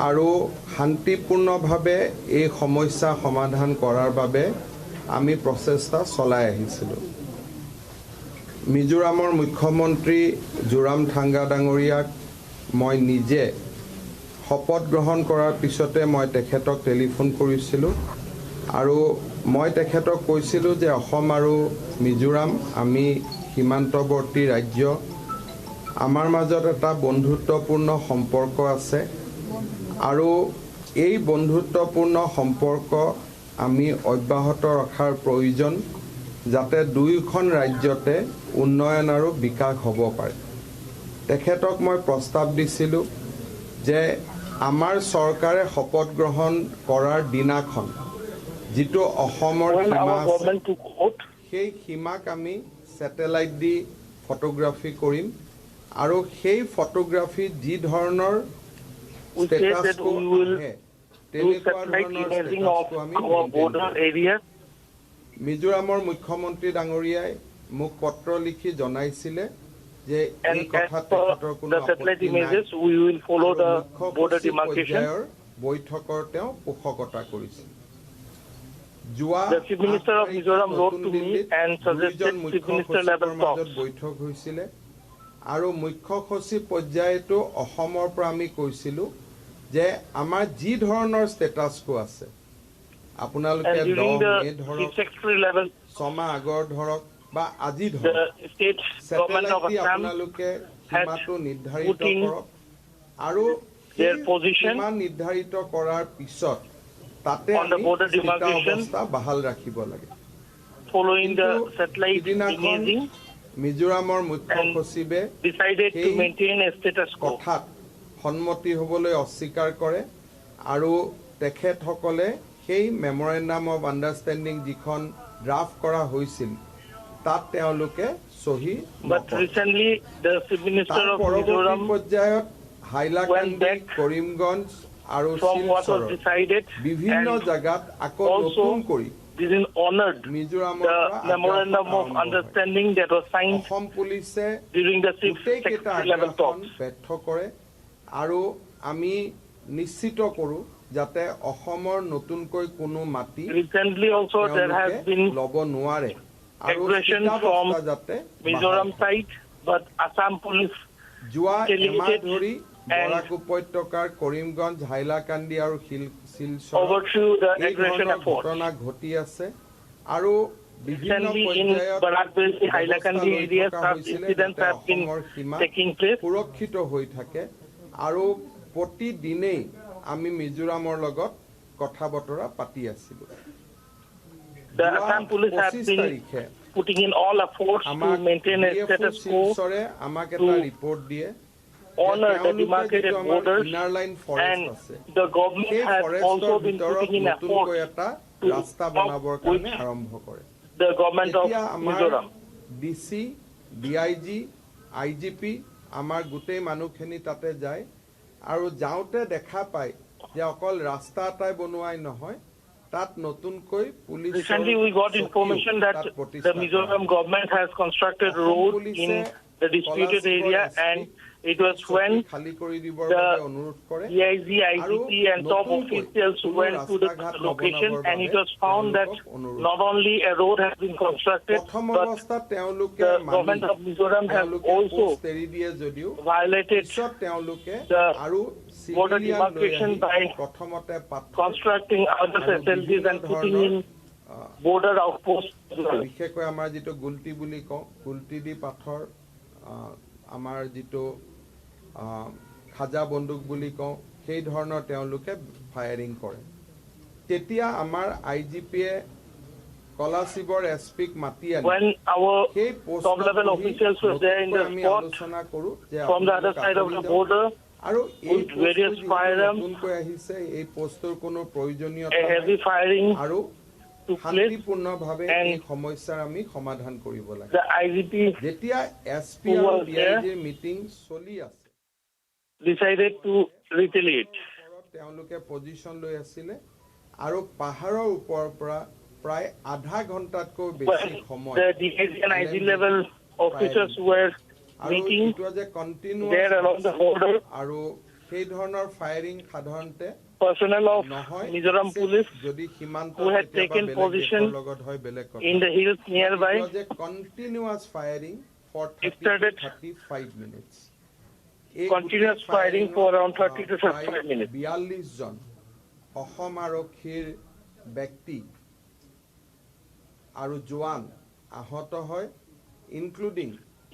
আৰু শান্তিপূৰ্ণভাৱে এই সমস্যা সমাধান কৰাৰ বাবে আমি প্ৰচেষ্টা চলাই আহিছিলোঁ। মিজোৰামৰ মুখ্যমন্ত্ৰী জোৰামথাংগা ডাঙৰীয়াক মই নিজে শপত গ্ৰহণ কৰাৰ পিছতে মই তেখেতক টেলিফোন কৰিছিলোঁ আৰু মই তেখেতক কৈছিলোঁ যে অসম আৰু মিজোৰাম আমি সীমান্তৱৰ্তী ৰাজ্য, আমাৰ মাজত এটা বন্ধুত্বপূৰ্ণ সম্পৰ্ক আছে আৰু এই বন্ধুত্বপূৰ্ণ সম্পৰ্ক আমি অব্যাহত ৰখাৰ প্ৰয়োজন যাতে দুয়োখন ৰাজ্যতে উন্নয়ন আৰু বিকাশ হ'ব পাৰে। তেখেতক মই প্ৰস্তাৱ দিছিলোঁ যে আমাৰ চৰকাৰে শপত গ্ৰহণ কৰাৰ দিনাখন যিটো অসমৰ সীমা আছে সেই সীমাক আমি ছেটেলাইট দি ফটোগ্ৰাফি কৰিম আৰু সেই ফটোগ্ৰাফিত যি ধৰণৰ ষ্টেটাছটো আহে তেনেকুৱা ধৰণৰ ষ্টেটাছটো আমি মিজোৰামৰ মুখ্যমন্ত্ৰী ডাঙৰীয়াই মোক পত্ৰ লিখি জনাইছিলে যে এই কথাত তেখেতৰ কোনো আপত্তি নাই আৰু মুখ্য সচিব পৰ্যায়ৰ বৈঠকৰ তেওঁ পোষকতা কৰিছিল। যোৱা 8 তাৰিখে নতুন দিল্লীত দুইজন মুখ্য সচিবৰ মাজত বৈঠক হৈছিলে আৰু মুখ্য সচিব পৰ্যায়তো অসমৰ পৰা আমি কৈছিলোঁ যে আমাৰ যি ধৰণৰ ষ্টেটাছটো আছে আপোনালোকে 10 মে ধৰক 6 মাহ আগৰ ধৰক বা আজি ধৰক ছেটেলাইট দি আপোনালোকে সীমাটো নিৰ্ধাৰিত কৰক আৰু সীমা নিৰ্ধাৰিত কৰাৰ পিছত তাতে আমি অৱস্থা বাহাল ৰাখিব লাগে। সিদিনাখন মিজোৰামৰ মুখ্য সচিবে কথাত সন্মতি হ'বলৈ অস্বীকাৰ কৰে আৰু তেখেতসকলে সেই মেমৰেণ্ডাম অফ আণ্ডাৰষ্টেণ্ডিং যিখন ড্ৰাফ্ট কৰা হৈছিল তাত তেওঁলোকে সহি পৰৱৰ্তী পৰ্যায়ত হাইলাকান্দি, কৰিমগঞ্জ আৰু শিলচৰৰ বিভিন্ন জাগাত আকৌ নতুন কৰি মিজোৰামৰ অসম পুলিচে গোটেইকেইটা আগ্ৰাসন ব্যৰ্থ কৰে আৰু আমি নিশ্চিত কৰোঁ যাতে অসমৰ নতুনকৈ কোনো মাটি ল'ব নোৱাৰে আৰু যাতে যোৱা এমাহ ধৰি বৰাক উপত্যকাৰ কৰিমগঞ্জ, হাইলাকান্দি আৰু শিলচৰত এই ধৰণৰ ঘটনা ঘটি আছে আৰু বিভিন্ন পৰ্যায়ত ব্যৱস্থা লৈ থকা হৈছিলে যাতে অসমৰ সীমা সুৰক্ষিত হৈ থাকে আৰু প্ৰতিদিনেই আমি মিজোৰামৰ লগত কথা বতৰা পাতি আছিলোঁ। 25 তাৰিখে শিলচৰে আমাক এটা ৰিপৰ্ট দিয়ে ইনাৰ লাইন ফৰেষ্ট আছে, সেই ফৰেষ্টৰ ভিতৰত নতুনকৈ এটা ৰাস্তা বনাবৰ কাৰণে আৰম্ভ কৰে। এতিয়া আমাৰ DC, DIG, IGP আমাৰ গোটেই মানুহখিনি তাতে যায় আৰু যাওঁতে দেখা পায় যে অকল ৰাস্তা এটাই বনোৱাই নহয় তাত নতুনকৈ police Recently we got information that the Mizoram government has constructed road in the disputed area and it was when the DIG, IGP and top officials went to the location and it was found that not only a road has been constructed but the government of Mizoram has also violated the border demarcation by constructing other facilities and putting in border outposts. বিশেষকৈ আমাৰ যেটো গুলটি বুলি কওঁ, গুলটি দি পাথৰ আমাৰ যেটো খাজা বন্দুক বুলি কওঁ সেই ধৰণৰ তেওঁলোকে ফায়াৰিং কৰে। তেতিয়া আমাৰ IGPয়ে কলাশিবৰ SPক মাতি আনি সেই top level officials were there in the spot আলোচনা কৰোঁ যে from the other side of the border আৰু এই various firearms নতুনকৈ আহিছে এই পোষ্টৰ কোনো প্ৰয়োজনীয়তা heavy firing আৰু শান্তিপূৰ্ণভাৱে এই সমস্যাৰ আমি সমাধান কৰিব লাগে। the IGP যেতিয়া SP আৰু DIGৰ মিটিং চলি আছে decided to retaliate. তেওঁলোকে পজিশন লৈ আছিল আৰু পাহাৰৰ ওপৰৰ পৰা প্ৰায় আধা ঘণ্টাতকৈ বেছি সময় the DIG and IG level officers were meeting there along the border আৰু সেই ধৰণৰ ফায়াৰিং সাধাৰণতে personnel of নহয় Mizoram police যদি সীমান্ত who had taken position লগত হয় বেলেগ কথা in the hills nearby যে continuous firing for 30 started to 35 minutes continuous firing for around 30 to 35 minutes 42 জন অসম আৰক্ষীৰ ব্যক্তি আৰু জোৱান আহত হয় including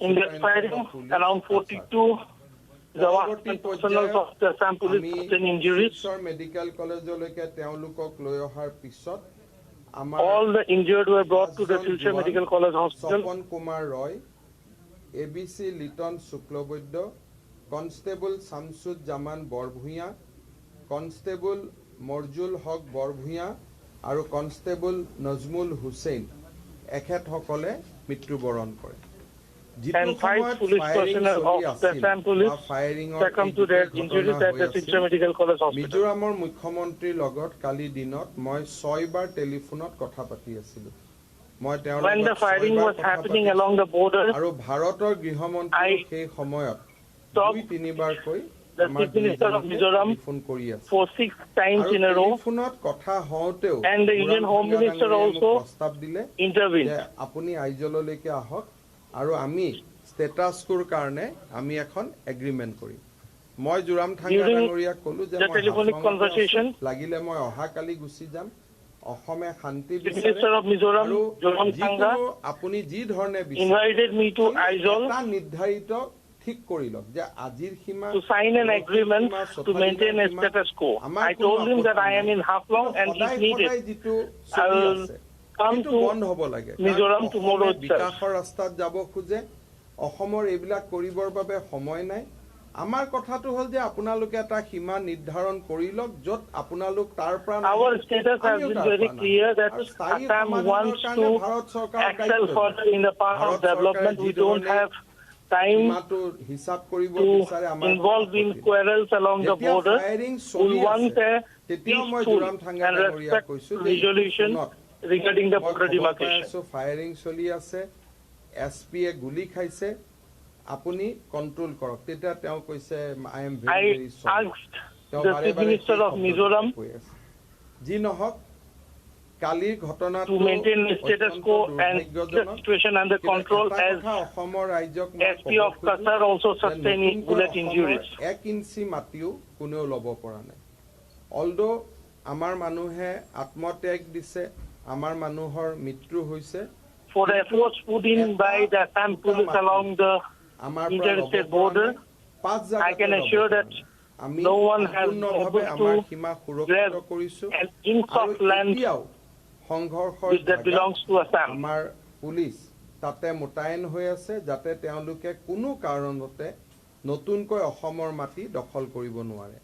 in that firing around 42 Jawans and personnel of the Assam police sustained injuries. Medical কলেজলৈকে তেওঁলোকক লৈ অহাৰ পিছত আমাৰ All the injured were brought to the Silchar Medical College Hospital. Sopon Kumar Roy, ABC Liton Sukloboddo, Constable Samsud Jaman Borbhuya, Constable Morjul Haq Borbhuya, আৰু Constable Nazmul Hussein এখেতসকলে মৃত্যুবৰণ কৰে And 5 police personnel of the Assam police succumbed to their injuries at the Silchar Medical College Hospital. মিজোৰামৰ মুখ্যমন্ত্ৰীৰ লগত কালি দিনত মই 6 বাৰ টেলিফোনত কথা পাতি আছিলোঁ মই তেওঁৰ When the firing was happening along the border, আৰু ভাৰতৰ গৃহমন্ত্ৰী সেই সময়ত 2-3 বাৰ কৈ the Chief Minister of Mizoram phone কৰি আছে for 6 times in a row, টেলিফোনত কথা হওঁতেও and the Indian Home Minister also প্ৰস্তাৱ দিলে intervened. যে আপুনি আইজললৈকে আহক আৰু আমি ষ্টেটাছ কোৰ কাৰণে আমি এখন এগ্ৰিমেণ্ট কৰিম মই জুৰাম থাঙ্গা ডাঙৰীয়াক ক'লো যে the telephonic conversation, লাগিলে মই অহা কালি গুচি যাম অসমে শান্তি the Minister of Mizoram, Joram Thanga, আপুনি যি ধৰণে invited me to Aizawl এটা নিৰ্ধাৰিত ঠিক কৰি লওক যে আজিৰ সীমা to sign an agreement to maintain a status quo. I told him that I am in Haflong and if needed, I will come to বন্ধ হ'ব লাগে Mizoram tomorrow itself. বিকাশৰ ৰাস্তাত যাব খোজে অসমৰ এইবিলাক কৰিবৰ বাবে সময় নাই আমাৰ কথাটো হ'ল যে আপোনালোকে এটা সীমা নিৰ্ধাৰণ কৰি লওক য'ত আপোনালোক তাৰ পৰা Our status has been very clear that Assam wants to excel further in the path of development. We don't have time হিচাপ কৰিব to বিচাৰে আমাৰ involve in quarrels along the border. We want a peaceful and respectful resolution regarding the border demarcation. Firing চলি আছে এছপিয়ে গুলি খাইছে আপুনি control কৰক তেতিয়া তেওঁ কৈছে I am I very asked the Chief Minister of Mizoram যি নহওক কালিৰ ঘটনাটো to maintain the status quo and the situation under control as অসমৰ ৰাজ্যক SP of Kasar also sustained bullet injuries. 1 inch মাটিও কোনেও ল'ব পৰা নাই অলদো আমাৰ মানুহে আত্মত্যাগ দিছে আমাৰ মানুহৰ মৃত্যু হৈছে For the efforts put in by the Assam police along the interstate border, I can assure that no one has been able to grab an inch of land which that belongs to Assam. আমাৰ police তাতে মোতায়েন হৈ আছে যাতে তেওঁলোকে কোনো কাৰণতে নতুনকৈ অসমৰ মাটি দখল কৰিব নোৱাৰে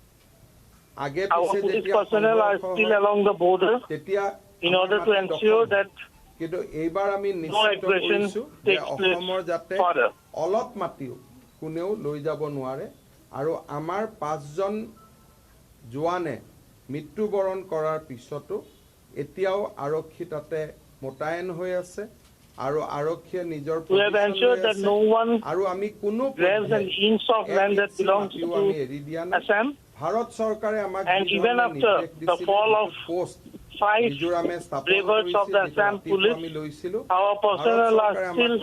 আগে Our পিছে police যেতিয়া personnel are still along the border তেতিয়া in order to ensure that কিন্তু এইবাৰ আমি no নিশ্চিত aggression কৰিছো যে takes place অসমৰ যাতে further. অলপ মাটিও কোনেও লৈ যাব নোৱাৰে আৰু আমাৰ 5 জন জোৱানে মৃত্যুবৰণ কৰাৰ পিছতো এতিয়াও আৰক্ষী তাতে মোতায়েন হৈ আছে আৰু আৰক্ষীয়ে নিজৰ We have ensured that no one আৰু আমি কোনো grabs an inch of land that belongs to Assam. Bharat চৰকাৰে আমাক And even after the fall of 5 bravers of the Assam police, our personnel are still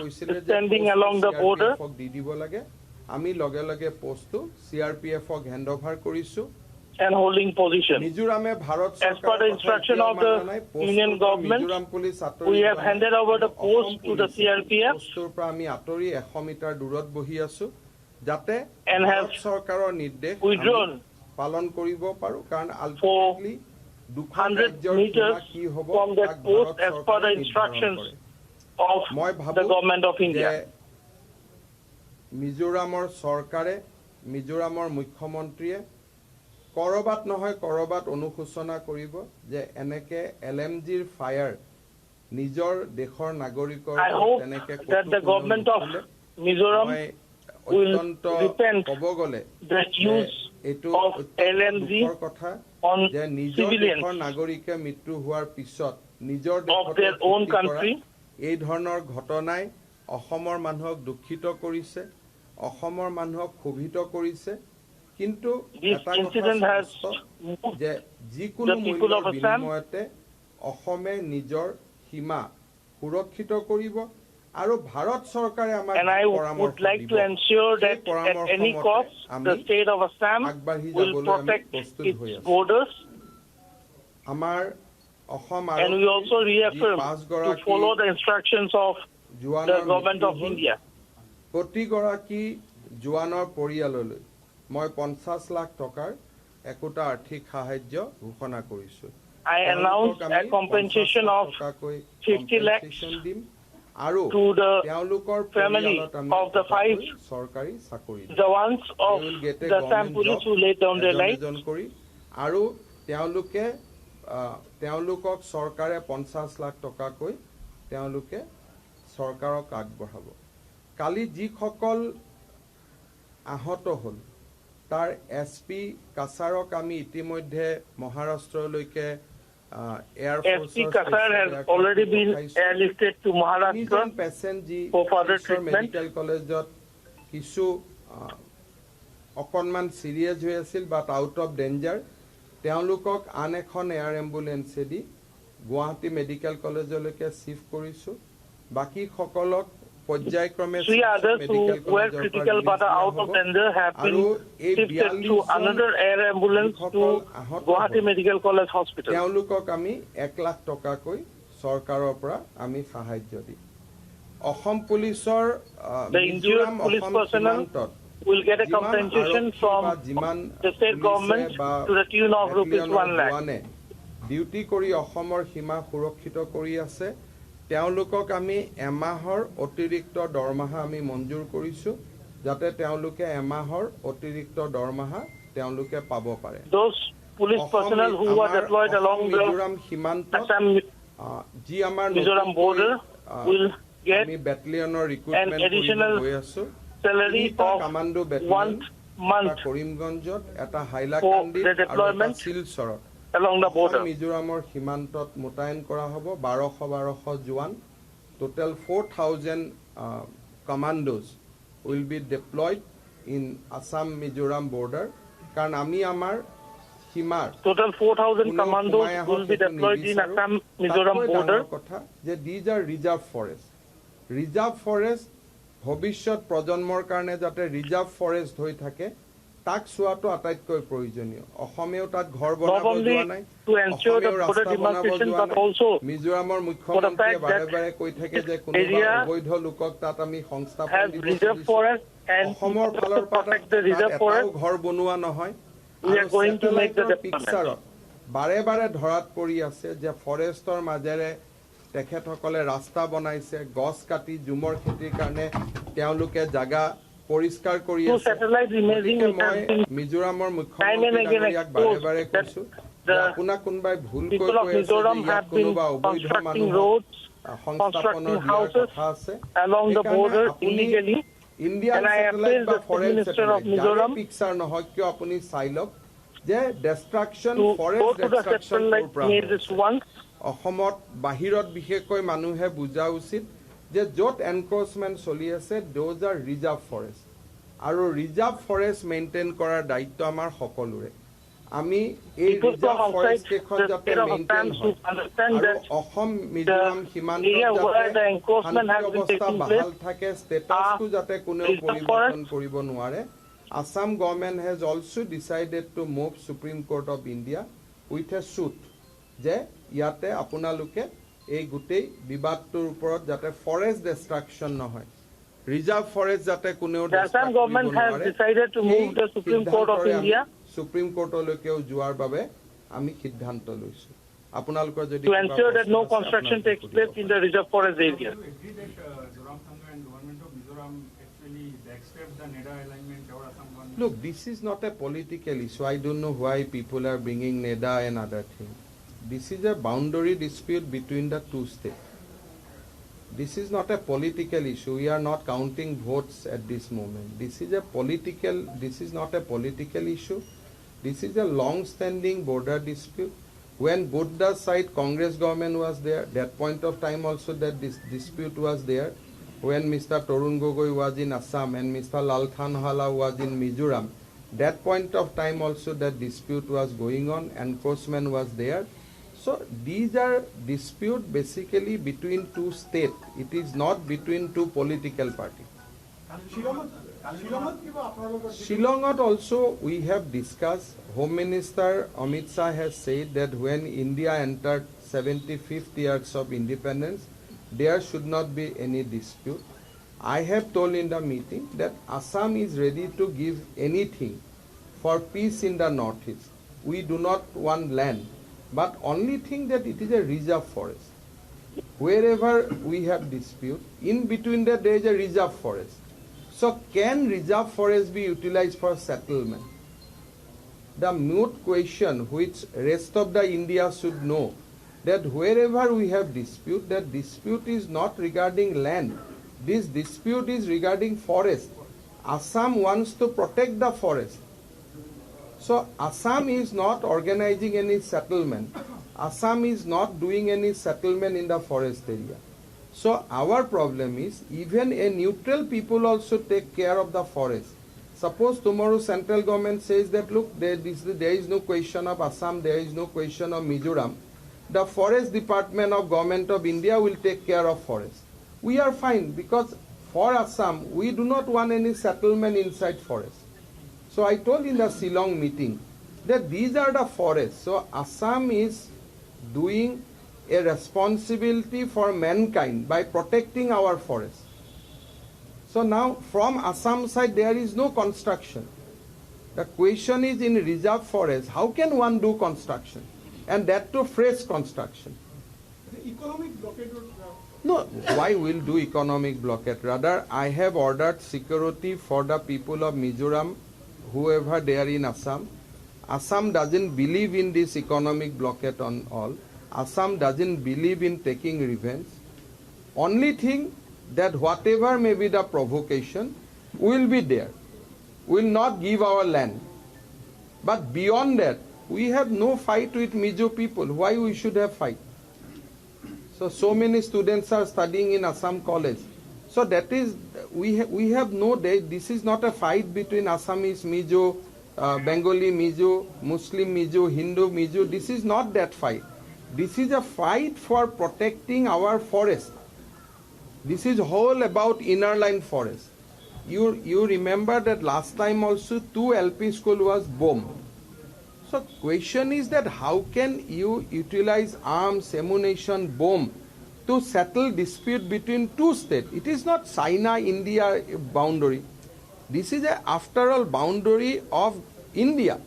standing along the border. আমি লগে লগে পোষ্টটো সিআৰপিএফক হেণ্ডওভাৰ কৰিছো and holding position. মিজোৰামে Bharat As per the instruction of the Union government, we have handed over the post to the CRPF পোষ্টৰ পৰা আমি আতৰি 100 metre দূৰত বহি আছো যাতে and have ভাৰত চৰকাৰৰ নিৰ্দেশ withdrawn পালন কৰিব পাৰো কাৰণ for ultimately 100 meters from that post as per the instructions of the government of India. মিজোৰামৰ চৰকাৰে মিজোৰামৰ মুখ্যমন্ত্ৰীয়ে কৰবাত নহয় কৰবাত অনুশোচনা কৰিব যে এনেকে এলএমজিৰ ফায়াৰ নিজৰ দেশৰ নাগৰিকৰ I hope তেনেকে that the government of Mizoram will repent the use of LMG on civilians নাগৰিকে মৃত্যু হোৱাৰ পিছত নিজৰ of their own country. এই ধৰণৰ ঘটনাই অসমৰ মানুহক দুখিত কৰিছে অসমৰ মানুহক ক্ষোভিত কৰিছে কিন্তু This এটা কথা incident has স্পষ্ট moved যে যিকোনো the people মূল্যৰ of Assam. বিনিময়তে অসমে নিজৰ সীমা সুৰক্ষিত কৰিব আৰু ভাৰত চৰকাৰে আমাক And I would like to ensure that at any cost, the state of Assam will protect its borders. আমাৰ Assam And we also reaffirm to follow the instructions of the government of India. প্ৰতিগৰাকী জোৱানৰ পৰিয়াললৈ মই 50 লাখ টকাৰ একোটা আৰ্থিক সাহায্য ঘোষণা কৰিছো। I announce a compensation of 50 lakhs to the family of the 5 jawans of the Assam police who laid down their lives. আৰু তেওঁলোকক চৰকাৰে 50 লাখ টকাকৈ তেওঁলোকে চৰকাৰক আগবঢ়াব। কালি যিসকল আহত হ'ল তাৰ এছপি কাছাৰক আমি ইতিমধ্যে মহাৰাষ্ট্ৰলৈকে SP Kasar has already been airlifted to Maharashtra for further treatment. Medical কলেজত কিছু অকণমান সিৰিয়াছ হৈ আছিল বাট আউট অফ ডেঞ্জাৰ তেওঁলোকক আন এখন এয়াৰ এম্বুলেন্সেদি গুৱাহাটী মেডিকেল কলেজলৈকে শিফ্ট কৰিছো। বাকি সকলক পৰ্যায়ক্ৰমে 3 others who were critical but are out of danger have been shifted to another air ambulance to Guwahati Medical College Hospital. তেওঁলোকক আমি 1 লাখ টকাকৈ চৰকাৰৰ পৰা আমি সাহায্য দিম। অসম পুলিচৰ The injured police personnel will get a compensation from the state government to the tune of ₹1 lakh. Duty কৰি অসমৰ সীমা সুৰক্ষিত কৰি আছে। তেওঁলোকক আমি এমাহৰ অতিৰিক্ত দৰমহা আমি মঞ্জুৰ কৰিছো যাতে তেওঁলোকে এমাহৰ অতিৰিক্ত দৰমহা তেওঁলোকে পাব পাৰে। Those police personnel who were deployed along the Assam Mizoram border will get an additional salary of 1 month কৰিমগঞ্জত এটা for হাইলাকান্দি the আৰু এটা deployment শিলচৰত along the border. মিজোৰামৰ সীমান্তত মোতায়েন কৰা হ'ব 1200 জোৱান। Total 4,000 commandos will be deployed in Assam Mizoram border. কাৰণ আমি আমাৰ সীমাৰ Total 4,000 commandos will be deployed in Assam Mizoram border. কথা যে these are reserve forest. Reserve forest ভৱিষ্যত প্ৰজন্মৰ কাৰণে যাতে ৰিজাৰ্ভ ফৰেষ্ট হৈ থাকে তাক চোৱাটো আটাইতকৈ প্ৰয়োজনীয়। অসমেও তাত ঘৰ বনাব যোৱা নাই, মিজোৰামৰ মুখ্যমন্ত্ৰীয়ে বাৰে বাৰে কৈ থাকে যে কোনোবা অবৈধ লোকক তাত আমি সংস্থাপন দিব খুজিছো। অসমৰ ফালৰ পৰা এটাও ঘৰ বনোৱা নহয়। পিকচাৰত বাৰে বাৰে ধৰাত পৰি আছে যে ফৰেষ্টৰ মাজেৰে তেখেতসকলে ৰাস্তা বনাইছে, গছ কাটি জুমৰ খেতিৰ কাৰণে তেওঁলোকে জাগা পৰিষ্কাৰ কৰি আছে। মই মিজোৰামৰ মুখ্যমন্ত্ৰীক বাৰে বাৰে কৈছো যে আপোনাক কোনোবাই ভুলকৈ কৈ আছে যে ইয়াত কোনোবা অবৈধ মানুহ সংস্থাপনৰ কথা আছে। ইণ্ডিয়ান চেটেলাইট বা ফৰেন চেটেলাইট পিকচাৰ নহয় কিয় আপুনি চাই লওক যে ডেষ্ট্ৰাকশ্যন ফৰেষ্ট ডেষ্ট্ৰাকশ্যন অসমত বাহিৰত বিশেষকৈ মানুহে বুজা উচিত যে য'ত এনক্ৰচমেণ্ট চলি আছে দ'জ আৰ ৰিজাৰ্ভ ফৰেষ্ট আৰু ৰিজাৰ্ভ ফৰেষ্ট মেইনটেইন কৰাৰ দায়িত্ব আমাৰ সকলোৰে। আমি এই ৰিজাৰ্ভ ফৰেষ্ট কেইখন যাতে মেইনটেইন হয় আৰু অসম মিজোৰাম সীমান্তত যাতে শান্তি অৱস্থা বাহাল থাকে, ষ্টেটাছটো যাতে কোনেও পৰিৱৰ্তন কৰিব নোৱাৰে। Assam government has also decided to move Supreme Court of India with a suit যে ইয়াতে আপোনালোকে এই গোটেই বিবাদটোৰ ওপৰত যাতে ফৰেষ্ট ডিষ্ট্ৰাকশ্যন নহয়, ৰিজাৰ্ভ ফৰেষ্ট যাতে কোনেও সুপ্ৰিম কোৰ্টলৈকেও যোৱাৰ বাবে আমি সিদ্ধান্ত লৈছো। আপোনালোকৰ যদি Look, this is not a political issue. I don't know why people are bringing NEDA and other things. This is a boundary dispute between the two states. This is not a political issue. We are not counting votes at this moment. This is not a political issue. This is a long-standing border dispute. When both the side Congress government was there, that point of time also that this dispute was there. When Mr. Torun Gogoi was in Assam and Mr. Lal Thanhala was in Mizoram, That point of time also that dispute was going on, enforcement was there. So these are dispute basically between two states. It is not between two political parties. Shillongot also we have discussed. Home Minister Amit Shah has said that when India entered 75th years of independence, there should not be any dispute. I have told in the meeting that Assam is ready to give anything for peace in the northeast. We do not want land, but only thing that it is a reserve forest. Wherever we have dispute, in between that there is a reserve forest. So can reserve forest be utilized for settlement? The moot question which rest of the India should know, that wherever we have dispute, that dispute is not regarding land. This dispute is regarding forest. Assam wants to protect the forest. So Assam is not organizing any settlement. Assam is not doing any settlement in the forest area. So our problem is even a neutral people also take care of the forest. Suppose tomorrow central government says that look, there is no question of Assam, there is no question of Mizoram. The forest department of government of India will take care of forest. We are fine because for Assam we do not want any settlement inside forest. So I told in the Shillong meeting that these are the forests. So Assam is doing a responsibility for mankind by protecting our forests. So now from Assam side there is no construction. The question is in reserve forest, how can one do construction? And that to fresh construction. The economic blockade would, No, why will do economic blockade? Rather, I have ordered security for the people of Mizoram, whoever they are in Assam. Assam doesn't believe in this economic blockade on all. Assam doesn't believe in taking revenge. Only thing that whatever may be the provocation will be there. Will not give our land. But beyond that, we have no fight with Mizo people. Why we should have fight? So many students are studying in Assam college. So that is, we have no, this is not a fight between Assamese Mizo, Bengali Mizo, Muslim Mizo, Hindu Mizo. This is not that fight. This is a fight for protecting our forest. This is whole about inner line forest. You remember that last time also 2 LP school was bombed. So question is that how can you utilize arms, ammunition, bomb to settle dispute between two states? It is not China-India boundary. This is after all boundary of India.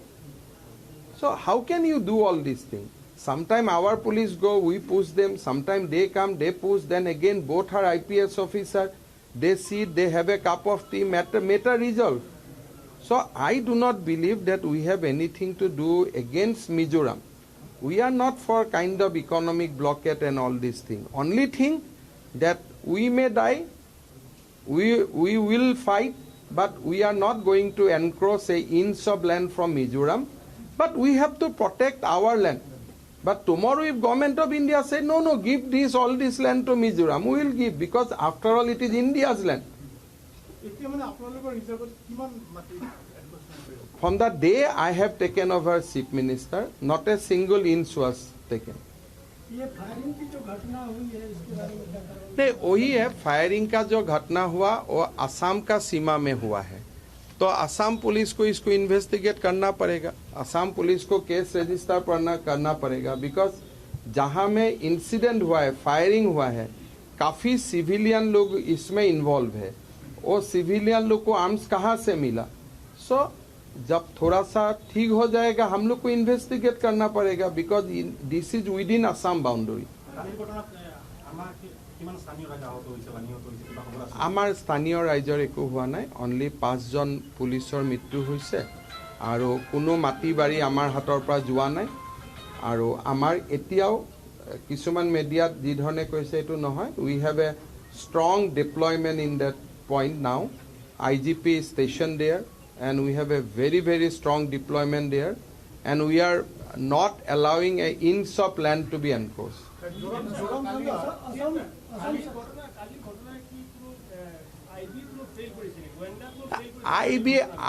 So how can you do all these things? Sometimes our police go, we push them. Sometimes they come, they push. Then again both are IPS officer. They sit, they have a cup of tea, matter resolve. So I do not believe that we have anything to do against Mizoram. We are not for kind of economic blockade and all these things. Only thing that we may die, we will fight, but we are not going to encroach an inch of land from Mizoram. But we have to protect our land. But tomorrow if government of India say, no, give this, all this land to Mizoram, we will give because after all it is India's land. From the day I have taken over Chief Minister, not a single inch was taken. नहीं वही है firing का जो घटना हुआ वो असम का सीमा में हुआ है तो असम पुलिस को इसको इन्वेस्टिगेट करना पड़ेगा असम पुलिस को केस रजिस्टर करना पड़ेगा बिकॉज जहां में इंसिडेंट हुआ है फायरिंग हुआ है काफी सिविलियन लोग इसमें इन्वॉल्व है वो सिविलियन लोग को आर्म्स कहाँ से मिला सो जब थोड़ा सा ठीक हो जाएगा हम लोग को इन्वेस्टिगेट करना पड़ेगा because this is with in Assam boundary আমাৰ স্থানীয় ৰাইজৰ একো হোৱা নাই অনলি 5 জন পুলিচৰ মৃত্যু হৈছে আৰু কোনো মাটি বাৰী আমাৰ হাতৰ পৰা যোৱা নাই আৰু আমাৰ এতিয়াও কিছুমান মিডিয়াত যি ধৰণে কৈছে এটো নহয় we have a strong deployment in that point now IGP is stationed there and we have a very strong deployment there and we are not allowing an inch of land to be encroached.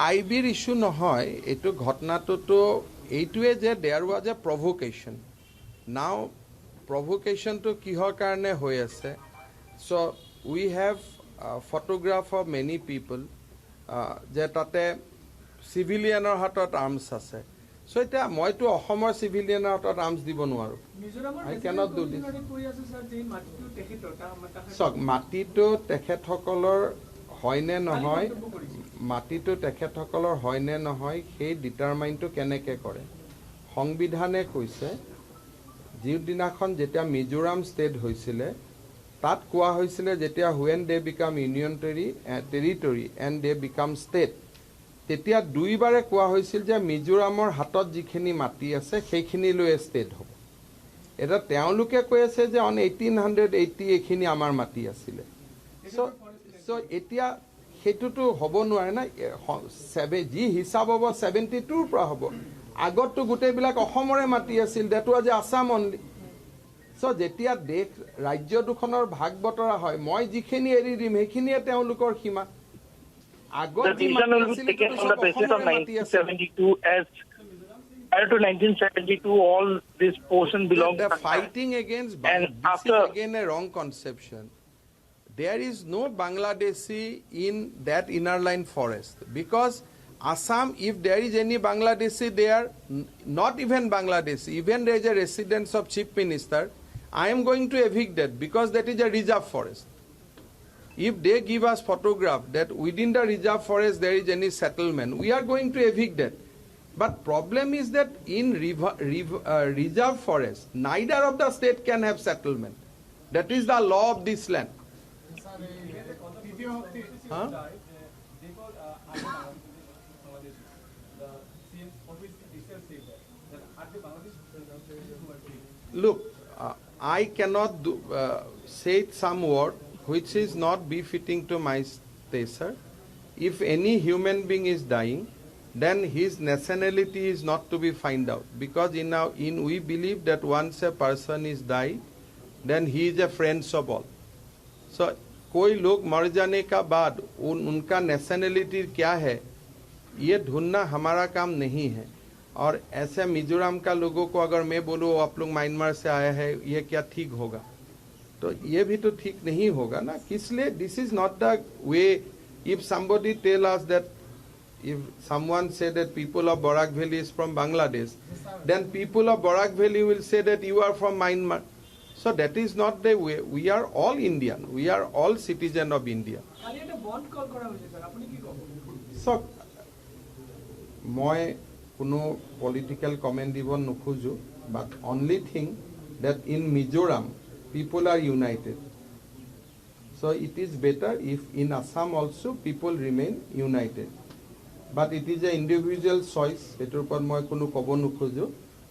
আইবিৰ issue নহয় এইটো ঘটনাটোতো এইটোৱে যে there was a প্ৰভোকেশ্যন নাও প্ৰভোকেশ্যনটো কিহৰ কাৰণে হৈ আছে চ' উই হেভ ফটোগ্ৰাফ অফ মেনি পিপল যে তাতে চিভিলিয়ানৰ হাতত আৰ্মছ আছে চ' এতিয়া মইতো অসমৰ চিভিলিয়ানৰ হাতত আৰ্মছ দিব নোৱাৰোঁ আই কেনট ডু দিছ চাওক মাটিটো তেখেতসকলৰ হয়নে নহয় মাটিটো তেখেতসকলৰ হয়নে নহয় সেই ডিটাৰমাইনটো কেনেকৈ কৰে সংবিধানে কৈছে যিদিনাখন যেতিয়া মিজোৰাম ষ্টেট হৈছিলে তাত কোৱা হৈছিলে যেতিয়া when they become union territory and they become state তেতিয়া দুইবাৰে কোৱা হৈছিল যে মিজোৰামৰ হাতত যিখিনি মাটি আছে সেইখিনি লৈ ষ্টেট হ'ব এটা তেওঁলোকে কৈ আছে যে অন 1880 এইখিনি আমাৰ মাটি আছিলে চ' এতিয়া সেইটোতো হ'ব নোৱাৰে না যি হিচাপ হ'ব 72ৰ পৰা হ'ব আগততো গোটেইবিলাক অসমৰে মাটি আছিল ডেট ৱাজ আছাম অনলি চ' যেতিয়া দেশ ৰাজ্য দুখনৰ ভাগ বতৰা হয় মই যিখিনি এৰি দিম সেইখিনিয়ে তেওঁলোকৰ সীমা আগত যি মাটি আছিল prior to 1972, all this portion belongs to the fighting against and this after is again a wrong conception. There is no Bangladeshi in that inner line forest because Assam, if there is any Bangladeshi there, not even Bangladeshi, even there is a residence of chief minister, I am going to evict that because that is a reserve forest. If they give us photograph that within the reserve forest there is any settlement, we are going to evict that. But problem is that in reserve forest, neither of the state can have settlement. That is the law of this land. Huh? Look, I cannot say some word which is not befitting to my stature. If any human being is dying, then his nationality is not to be find out because we believe that once a person is died, then he is a friend of all. So कोई लोग मर जाने का बाद उनका nationality क्या है ये ढूंढना हमारा काम नहीं है और ऐसे मिजोरम का लोगों को अगर मैं बोलूँ आप लोग म्यांमार से आया है ये क्या ठीक होगा तो ये भी तो ठीक नहीं होगा ना इसलिए this is not the way if somebody tell us that if someone say that people of Barak Valley is from Bangladesh, then people of Barak Valley will say that you are from Myanmar. So that is not the way. We are all Indian. We are all citizens of India. So, moi kuno political comment divon nukhuju, but only thing that in Mizoram people are united. So it is better if in Assam also people remain united. But it is an individual choice.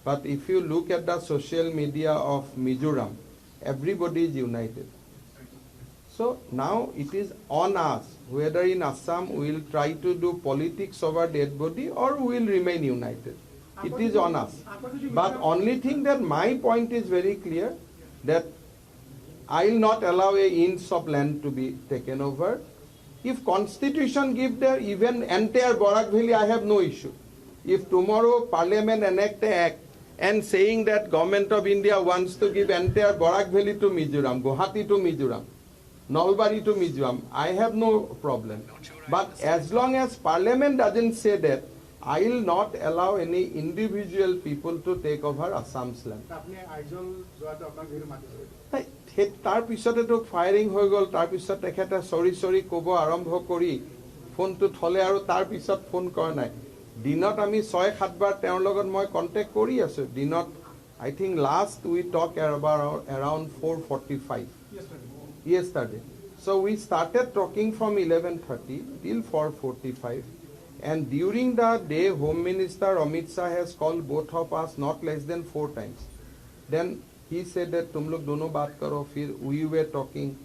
But if you look at the social media of Mizoram, everybody is united. So now it is on us whether in Assam we will try to do politics over dead body or we will remain united. It is on us. But only thing that my point is very clear that I will not allow an inch of land to be taken over. If constitution give there even entire Barak Valley, I have no issue. If tomorrow parliament enact an act and saying that government of India wants to give entire Barak Valley to Mizoram, Guwahati to Mizoram, Nalbari to Mizoram, I have no problem. But as long as parliament doesn't say that, I will not allow any individual people to take over Assam's land. তাৰ পিছতেতো firing হৈ গ'ল তাৰ পিছত তেখেতে সৰি ক'ব আৰম্ভ কৰি ফোনটো থলে আৰু তাৰ পিছত ফোন কৰা নাই দিনত আমি 6-7 বাৰ তেওঁৰ লগত মই কন্টেক্ট কৰি আছো দিনত I think last we talked about around 4:45 yesterday. So we started talking from 11:30 till 4:45 and during the day Home Minister Amit Shah has called both of us not less than 4 times. Then he said that tum log dono baat karo fir we were talking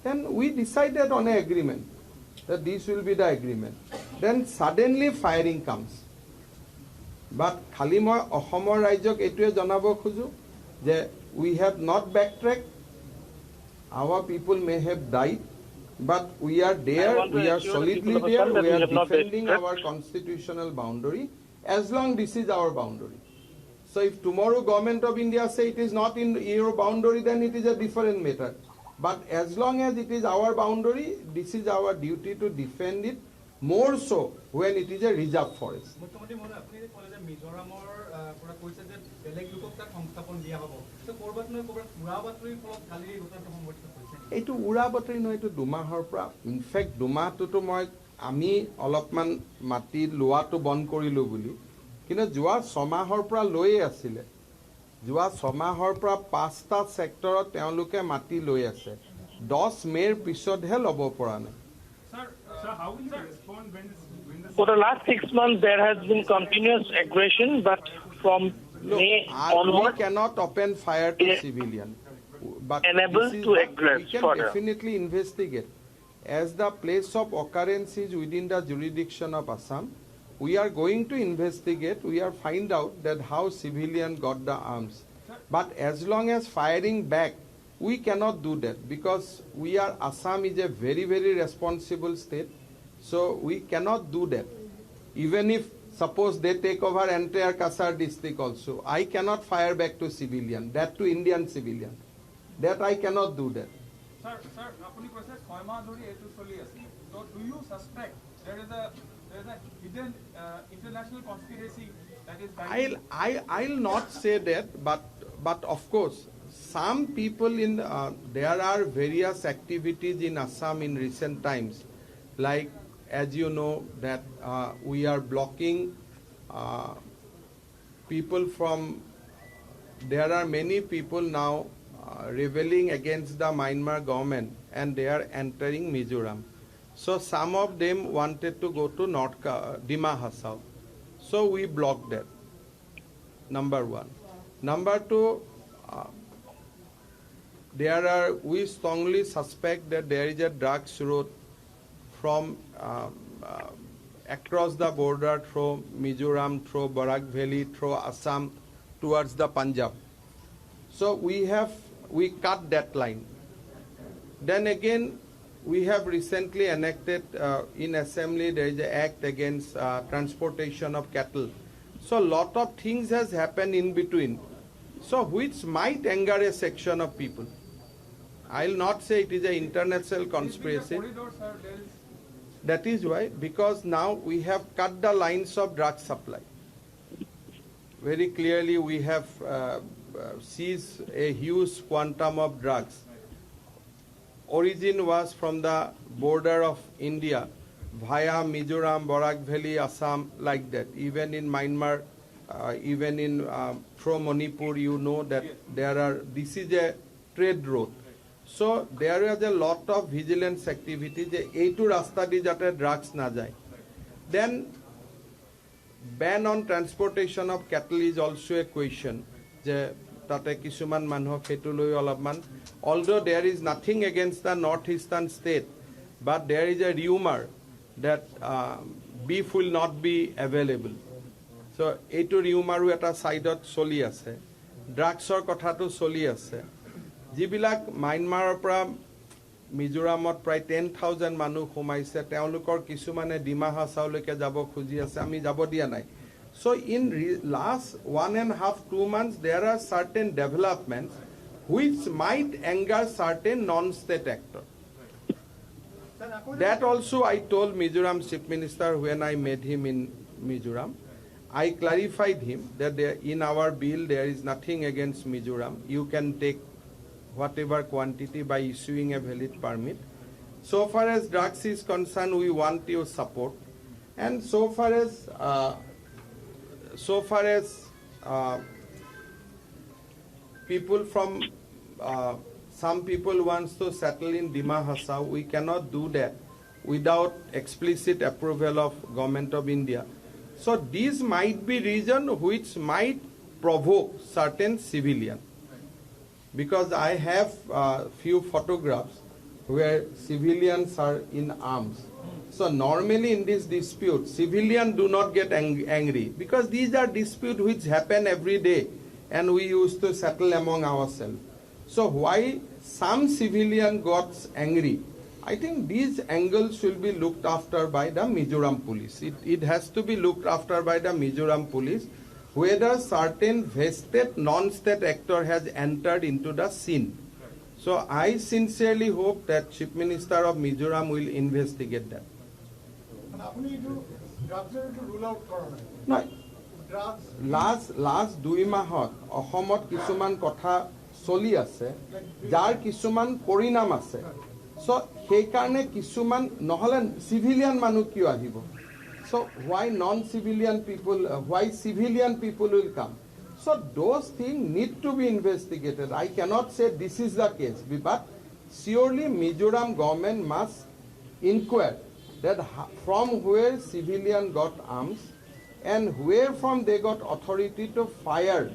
then we decided on an agreement that this will be the agreement then suddenly firing comes but khali moi ahomor raijok etue janabo khoju je we have not backtracked our people may have died But we are there, we are solidly there, we are defending our constitutional boundary as long this is our boundary. So if tomorrow Government of India say it is not in your boundary, then it is a different matter. But as long as it is our boundary, this is our duty to defend it, more so when it is a reserve forest. এইটো উৰা বাতৰি নহয়, এইটো দুমাহৰ পৰা in fact দুমাহটোতো আমি অলপমান মাটি লোৱাটো বন্ধ কৰিলোঁ বুলি, কিন্তু যোৱা ছমাহৰ পৰা লৈয়ে আছিলে। যোৱা ছমাহৰ পৰা 5টা ছেক্টৰত তেওঁলোকে মাটি লৈ আছে, 10 মে'ৰ পিছতহে ল'ব পৰা নাই। For the last 6 months, there has been continuous aggression, but from May onward, we cannot open fire to civilian. But unable to aggress we can further. definitely investigate. As the place of occurrence is within the jurisdiction of Assam, we are going to investigate. We are find out that how civilian got the arms. But as long as firing back, we cannot do that because we are Assam is a very, very responsible state. So we cannot do that. Even if suppose they take over entire Kasar district also, I cannot fire back to civilian, that to Indian civilian. That I cannot do that. Sir, apuni process 6 months dhori etu choli asile. So do you suspect there is a hidden international conspiracy that is guiding? I'll not say that, but of course some people in there are various activities in Assam in recent times, like as you know that we are blocking people from. There are many people now rebelling against the Myanmar government and they are entering Mizoram. So some of them wanted to go to North Dima Hasao. So we blocked that. Number one. Number two, we strongly suspect that there is a drugs route from across the border through Mizoram, through Barak Valley, through Assam towards the Punjab. So we cut that line. Then again, we have recently enacted in assembly, there is an act against transportation of cattle. So a lot of things has happened in between. So which might anger a section of people. I'll not say it is an international conspiracy. That is why, because now we have cut the lines of drug supply. Very clearly we have seized a huge quantum of drugs. Origin was from the border of India via Mizoram, Barak Valley, Assam, like that. Even in Myanmar, even in through Manipur, you know that this is a trade route. So there is a lot of vigilance activity. Eitu rasta di jate drugs na jai. Then ban on transportation of cattle is also a question. Tate kisuman manhok hetu loi olopman. Although there is nothing against the northeastern state, but there is a rumor that beef will not be available. So eitu rumor eta side ot choli ase. Drugsor kothato choli ase. Jibilak Myanmar pra Mizoramot pray 10,000 manu somaise teolukor kisumane Dima Hasao leke jabo khuji ase, ami jabo dia nai. So in last 1.5-2 months, there are certain developments which might anger certain non-state actors. That also I told Mizoram Chief Minister when I met him in Mizoram. I clarified him that in our bill there is nothing against Mizoram. You can take whatever quantity by issuing a valid permit. So far as drugs is concerned, we want your support. And so far as people from some people wants to settle in Dima Hasao, we cannot do that without explicit approval of Government of India. So these might be reason which might provoke certain civilian. Because I have few photographs where civilians are in arms. So normally in this dispute, civilians do not get angry because these are disputes which happen every day and we used to settle among ourselves. So why some civilian got angry, I think these angles will be looked after by the Mizoram police. It has to be looked after by the Mizoram police, whether certain vested non-state actor has entered into the scene. So I sincerely hope that Chief Minister of Mizoram will investigate that. No, last 2 মাহত অসমত কিছুমান কথা চলি আছে যাৰ কিছুমান পৰিণাম আছে সো সেই কাৰণে কিছুমান নহলে সিভিলিয়ান মানুহ কিয় আহিব so why non-civilian people why civilian people will come so those things need to be investigated. I cannot say this is the case, but surely Mizoram government must inquire that from where civilian got arms and where from they got authority to fire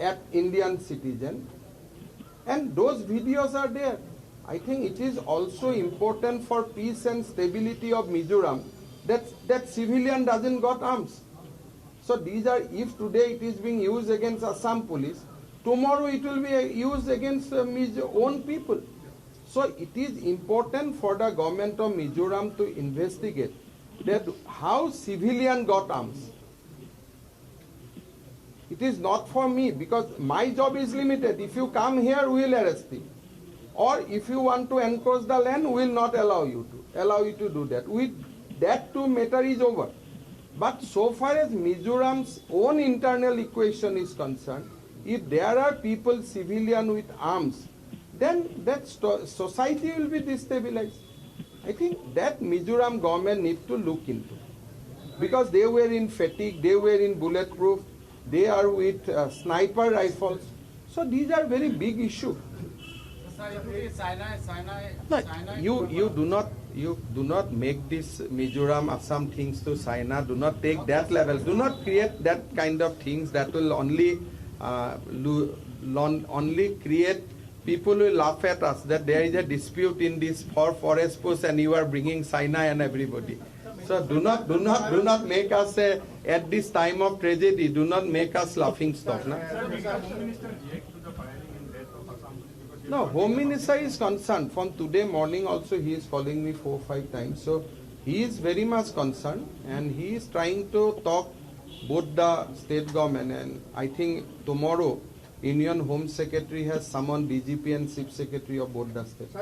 at Indian citizen, and those videos are there. I think it is also important for peace and stability of Mizoram that civilian doesn't got arms. So these are, if today it is being used against Assam police, tomorrow it will be used against own people. So it is important for the government of Mizoram to investigate that how civilian got arms. It is not for me, because my job is limited. If you come here, we will arrest you. Or if you want to encroach the land, we will not allow you to do that. That too matter is over. But so far as Mizoram's own internal equation is concerned, if there are people, civilian with arms, then that society will be destabilized. I think that Mizoram government need to look into. Because they were in fatigue, they were in bulletproof, they are with sniper rifles. So these are very big issues. No, you do not make this Mizoram Assam things to China. Do not take that level. Do not create that kind of things that will only create people will laugh at us that there is a dispute in this for forest post and you are bringing China and everybody. So do not make us at this time of tragedy. Do not make us laughing stock. No? No, Home Minister is concerned. From today morning also he is calling me 4 or 5 times. So he is very much concerned and he is trying to talk both the state government, and I think tomorrow Union Home Secretary has summoned DGP and Chief Secretary of both the states.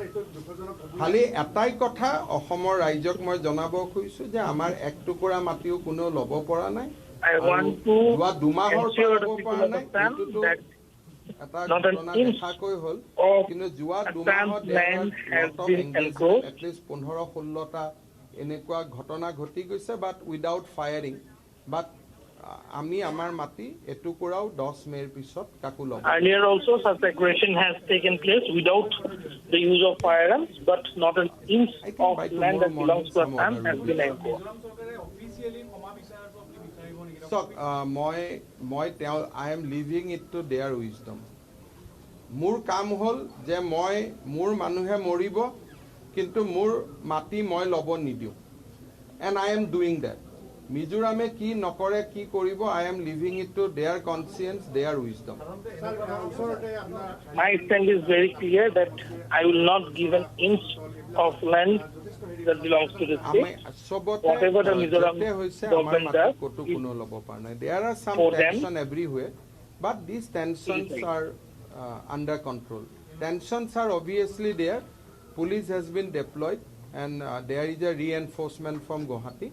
Hali etai kotha Ohomor raijok moi janabo khoisu je amar ek tukura matiও কোনো লব পৰা নাই. I want to ensure that people understand that not an inch of Assam's land has been encroached. At least 15-16টা এনেকুৱা ঘটনা ঘটি গৈছে, but without firing. But আমি আমাৰ মাটি এটুকুৰাও 10 মেৰ পিছত কাকু লব. Earlier also such aggression has taken place without the use of firearms, but not an inch of land that belongs to Assam has been encroached. So I am leaving it to their wisdom. মোৰ কাম হল যে মোৰ মানুহে মৰিব কিন্তু মোৰ মাটি মই লব নিদিও, and I am doing that. Mizorame ki nokore ki koribo, I am leaving it to their conscience, their wisdom. My stand is very clear that I will not give an inch of land that belongs to the state. Whatever the Mizoram government does, there are some tension everywhere, but these tensions are under control. Tensions are obviously there. Police has been deployed, and there is a reinforcement from Guwahati.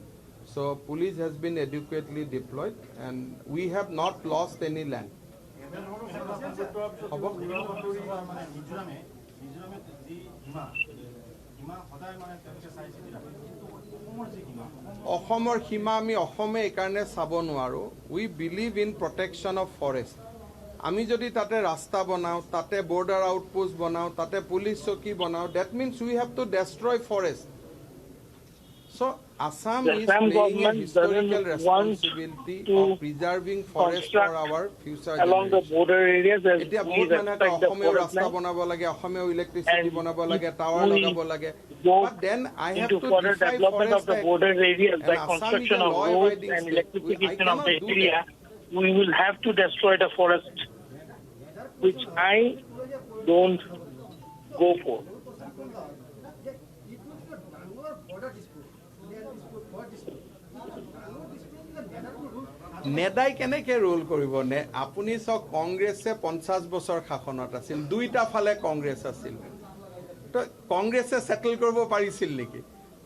So police has been adequately deployed, and we have not lost any land. অসমৰ সীমা আমি অসমে এইকাৰণে চাব নোৱাৰো. We believe in protection of forest. আমি যদি তাতে ৰাস্তা বনাও, তাতে border outpost বনাও, তাতে পুলিচ চকী বনাও, that means we have to destroy forest. So Assam is playing a historical responsibility of preserving forest for our future along the generations. border areas as এতিয়া we বহুত মানে respect the অসমীয়া forest ৰাস্তা land. বনাব লাগে, অসমীয়া electricity বনাব লাগে, tower we লগাব লাগে. go But then I have into to further defy development of Forest the Act. border areas And by Assam is construction a of roads law-abiding and state. electrification I of the cannot do area, we will have to destroy the forest, which I don't go for. নেদাই কেনেকে roll কৰিব নে আপুনি চাওক কংগ্ৰেছে 50 বছৰ শাসনত আছিল দুইটা ফালে কংগ্ৰেছ আছিল তো কংগ্ৰেছে সেটেল কৰিব পাৰিছিল নেকি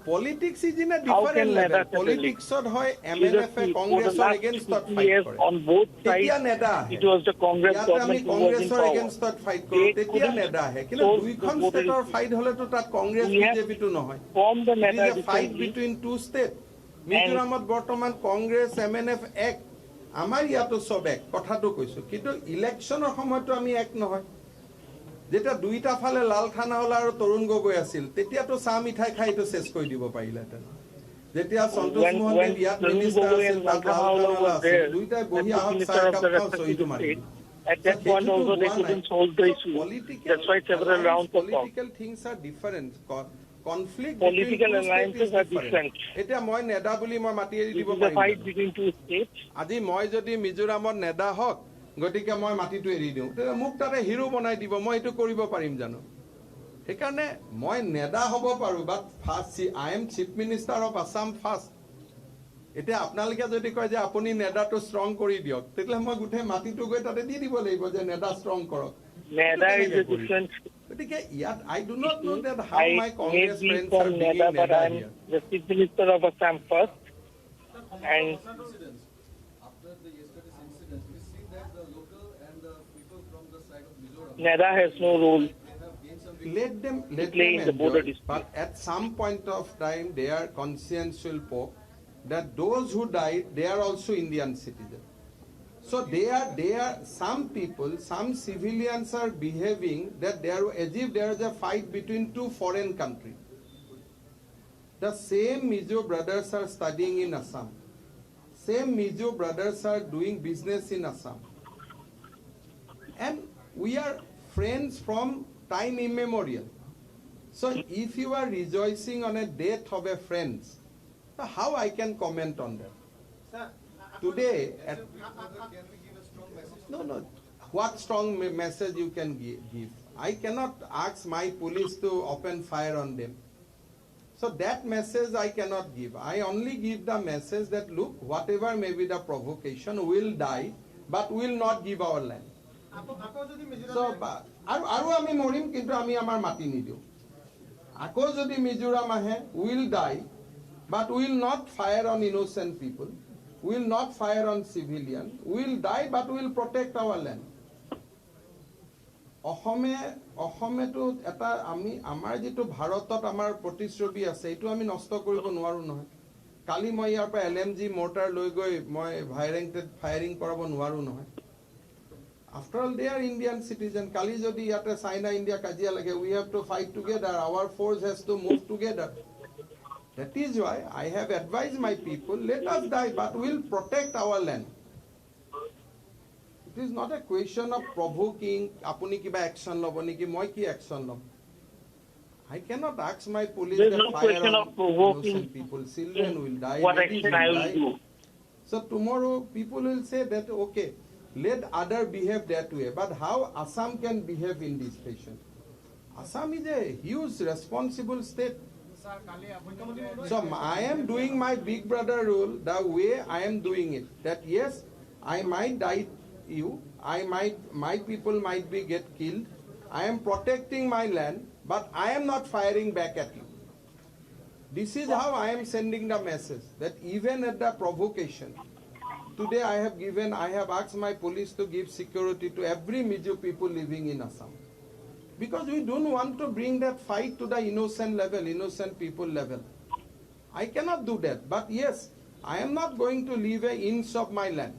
politics is in a different level পলিটিক্সত হয় এমএনএফ কংগ্ৰেছৰ এগেইনষ্টত ফাইট কৰে on both sides তেতিয়া NEDA it was the Congress আমি government who was in কংগ্ৰেছৰ power. এগেইনষ্টত ফাইট কৰোঁ তেতিয়া নেদা আহে কিন্তু দুইখন ষ্টেটৰ ফাইট হলেতো তাত কংগ্ৰেছ বিজেপিটো নহয় From the It is NEDA a fight recently, between two states. মিজোৰামত বৰ্তমান কংগ্ৰেছ এমএনএফ এক আমাৰ ইয়াতো সব এক কথাটো কৈছো কিন্তু ইলেকশ্যনৰ সময়তো আমি এক নহয় যেতিয়া দুইটা ফালে লাল থানা হল আৰু তৰুণ গগৈ আছিল তেতিয়াতো চাহ মিঠাই খাইতো শেষ কৰি দিব পাৰিলেহেঁতেন যেতিয়া সন্তোষ মোহন ইয়াত মিনিষ্টাৰ আছিল তাত লাল থানা আছিল দুইটাই বহি আহক চাহ একাপ খাওঁ চহিটো মাৰি at that point also they couldn't solve the issue. That's why several rounds of political things are different. Conflict political alliances are different. এতিয়া মই নেদা বুলি মই মাতি এৰি দিব This is a fight পাৰিম between two states. আজি মই যদি মিজোৰামত নেদা হওক গতিকে মই মাটিটো এৰি দিওঁ তেতিয়া মোক তাতে হিৰো বনাই দিব মই এইটো কৰিব পাৰিম জানো সেইকাৰণে মই নেদা হ'ব পাৰো but first I am chief minister of Assam first এতিয়া আপোনালোকে যদি কয় যে আপুনি নেদাটো ষ্ট্ৰং কৰি দিয়ক তেতিয়া মই গোটেই মাটিটো গৈ তাতে দি দিব লাগিব যে নেদা ষ্ট্ৰং কৰক NEDA is a different. গতিকে ইয়াত I do not know that how I my may Congress be friends from are being NEDA, but NEDA I'm here. the chief minister of Assam first. And After the yesterday's incident, we see that the local and the people from the side of Mizoram, NEDA has no role. they have gained some Let them play in the border enjoy, dispute. but at some point of time their conscience will poke that those who died they are also Indian citizens. So they are some people, some civilians are behaving that as if there is a fight between two foreign countries. The same Mizo brothers are studying in Assam. Same Mizo brothers are doing business in Assam. And we are friends from time immemorial. So if you are rejoicing on a death of a friend, so how I can comment on that? Today, can we give a strong message? no. What strong message you can give? I cannot ask my police to open fire on them. So that message I cannot give. I only give the message that look, whatever may be the provocation, will die, but will not give our land. So, আৰু আমি মৰিম কিন্তু আমি আমাৰ মাটি নিদিওঁ আকৌ যদি মিজোৰাম আহে will die, but will not fire on innocent people. Will not fire on civilian, will die but will protect our land. অসমেতো এটা আমি আমাৰ যেটো ভাৰতত আমাৰ প্ৰতিশ্ৰুতি আছে এটো আমি নষ্ট কৰিব নোৱাৰো নহয় কালি মই ইয়াৰ পৰা এলএমজি মৰ্টাৰ লৈ গৈ মই ফায়াৰিং কৰাব নোৱাৰো নহয় After all, they are Indian citizens. Kali jodi yate China India kajiya lage, we have to fight together. Our force has to move together. That is why I have advised my people, let us die, but we'll protect our land. It is not a question of provoking, apuni kiba action lobo niki, moi ki action lobo. I cannot ask my police there's to no fire question on of provoking. innocent people. Children will die, What ladies action I will will die. do. So tomorrow people will say that, okay, let other behave that way. But how Assam can behave in this fashion? Assam is a huge responsible state. So I am doing my big brother role the way I am doing it. That yes, I might die you, my people might be get killed. I am protecting my land, but I am not firing back at you. This is how I am sending the message that even at the provocation, today I have asked my police to give security to every Mizo people living in Assam. Because we don't want to bring that fight to the innocent level, innocent people level. I cannot do that. But yes, I am not going to leave an inch of my land.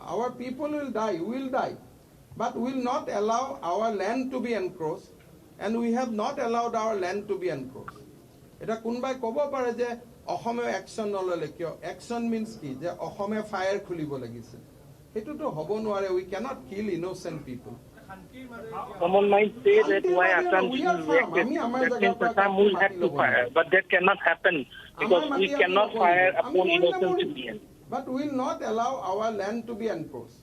Our people will die, will die. But will not allow our land to be encroached. And we have not allowed our land to be encroached. Eta kunbai kobo pare je অসমে action নললে কিয় action means কি যে অসমে fire খুলিব লাগিছে এটো তো হ'ব নোৱাৰে we cannot kill innocent people Someone might say that why Assam didn't react. That means Assam will have to fire, but that cannot happen because we cannot fire upon innocent civilians. But we will not allow our land to be encroached.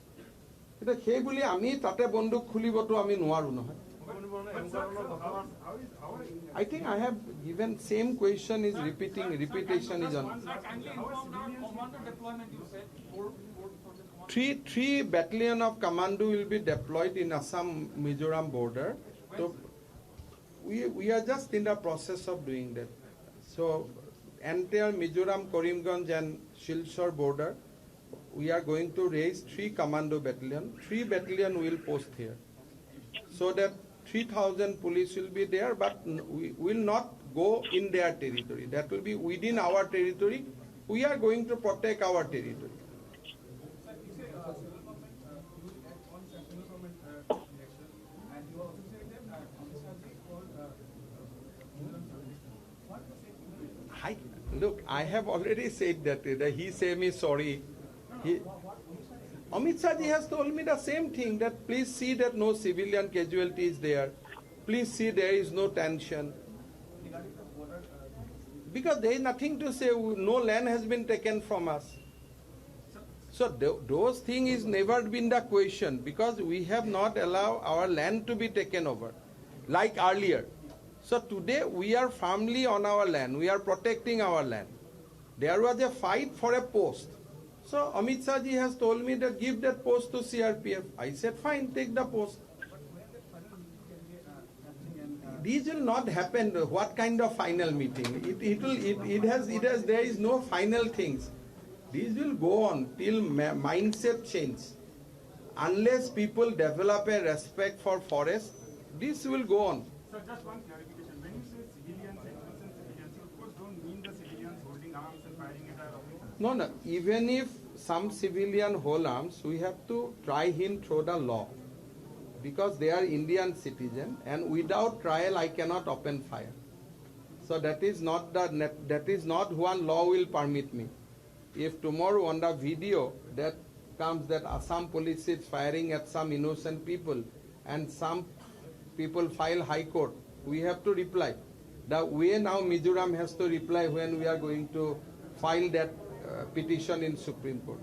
এটা সেই বুলি আমি তাতে বন্দুক খুলিবটো আমি নোৱাৰো নহয় I think I have given same question is repetition is on. Sir, kindly inform now commando deployment you said. Four forces commando. Three battalion of commando will be deployed in Assam Mizoram border. So we are just in the process of doing that. So entire Mizoram, Karimganj and Silchar border, we are going to raise 3 commando battalion. 3 battalion will post here, so that 3,000 police will be there, but we will not go in their territory. That will be within our territory. We are going to protect our territory. Sir, you say civil government you will act on central government election, and you also say that Amit Shah ji called what the same. Look, I have already said that he say me sorry. Amit Shah ji has told me the same thing, that please see that no civilian casualty is there. Please see there is no tension. Because there is nothing to say, no land has been taken from us. So those things is never been the question, because we have not allowed our land to be taken over like earlier. So today we are firmly on our land, we are protecting our land. There was a fight for a post. So Amit Shah ji has told me that give that post to CRPF. I said fine, take the post. These will not happen. What kind of final meeting? There is no final things. These will go on till mindset change. Unless people develop a respect for forest, this will go on. Sir, just one clarification. When you say civilians, innocent civilians, you of course don't mean the civilians holding arms and firing at our officers. No. Even if some civilian hold arms, we have to try him through the law, because they are Indian citizen, and without trial I cannot open fire. So that is not one law will permit me. If tomorrow on the video that comes that Assam police is firing at some innocent people and some people file high court, we have to reply. The way now Mizoram has to reply when we are going to file that petition in Supreme Court.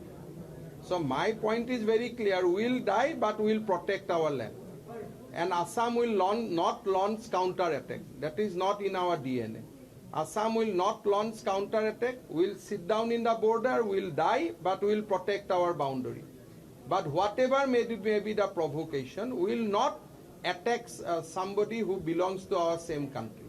So my point is very clear. We will die, but we will protect our land. And Assam will not launch counter-attack. That is not in our DNA. Assam will not launch counter-attack. We will sit down in the border, we will die, but we will protect our boundary. But whatever may be the provocation, we will not attack somebody who belongs to our same country.